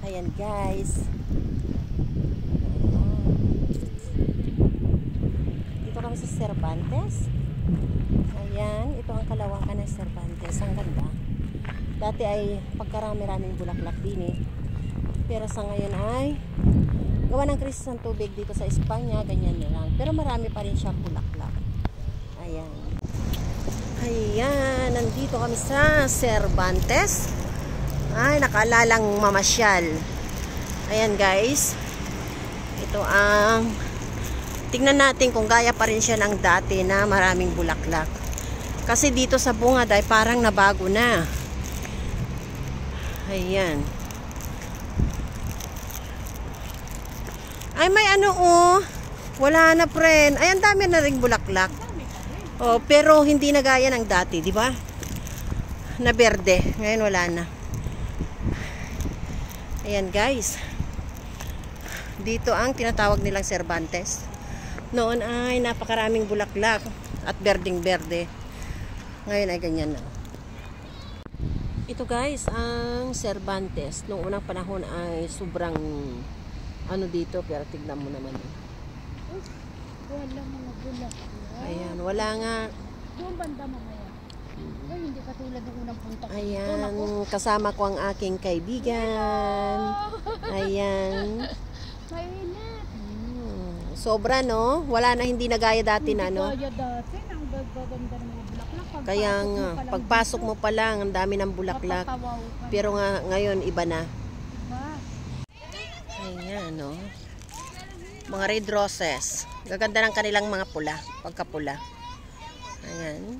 Ayan guys. Dito kami sa Cervantes. Ayan, ito ang kalawakan ng Cervantes. Ang ganda. Dati ay pagkarami-raming bulaklak din eh. Pero sa ngayon ay gawa ng krisis ng tubig dito sa Espanya, ganyan na lang. Pero marami pa rin siyang bulaklak. Ayan. Ayan, nandito kami sa Cervantes. Ay, nakalalang mamasyal. Ayan guys. Ito ang tingnan natin kung gaya pa rin siya ng dati na maraming bulaklak. Kasi dito sa bungad ay parang nabago na. Ayan. Ay, may ano oh. Wala na friend. Ay, ang dami na ring bulaklak. Oh, pero hindi na gaya ng dati, di ba? Na berde. Ngayon wala na. Ayan guys. Dito ang tinatawag nilang Cervantes. Noon ay napakaraming bulaklak at berdeng-berde. Ngayon ay ganyan na. Ito guys, ang Cervantes. Noong unang panahon ay sobrang ano dito, pero tignan mo naman. Wala mga bulaklak. Ayan, wala nga. Doon banda mamaya. Ay, hindi katulad ng unang punta ko. Ayan, kasama ko ang aking kaibigan. Ayan. Mainit. Sobra no? Wala na, hindi na gaya dati na no? Gaya dati, ang gaganda ng mga bulaklak. Kaya nga, pagpasok mo pa lang, ang dami ng bulaklak. Pero nga, ngayon, iba na. Ayan, no? Mga red roses. Gaganda ng kanilang mga pula, pagkapula. Ayan.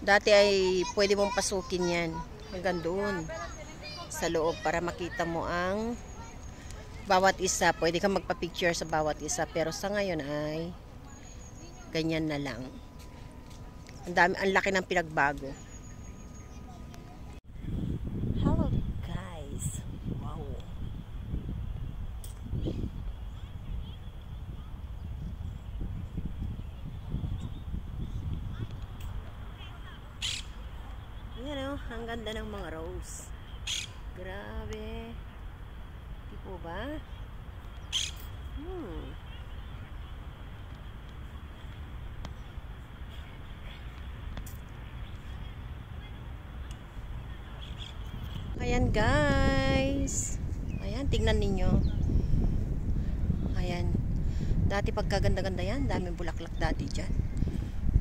Dati ay pwede mong pasukin yan. Hanggang doon. Sa loob para makita mo ang bawat isa. Pwede kang magpa-picture sa bawat isa. Pero sa ngayon ay ganyan na lang. Ang laki ng pinagbago. Hello guys. Wow. Ayan o, ang ganda ng mga rose. Grabe. Di po ba? Ayan guys. Ayan, tingnan ninyo. Ayan. Dati pagkaganda-ganda yan, daming bulaklak dati dyan.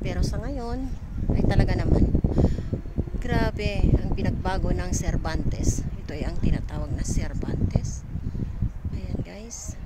Pero sa ngayon, ay talaga naman. Grabe, ang pinagbago ng Cervantes. Ito ay ang tinatawag na Cervantes. Ayan guys.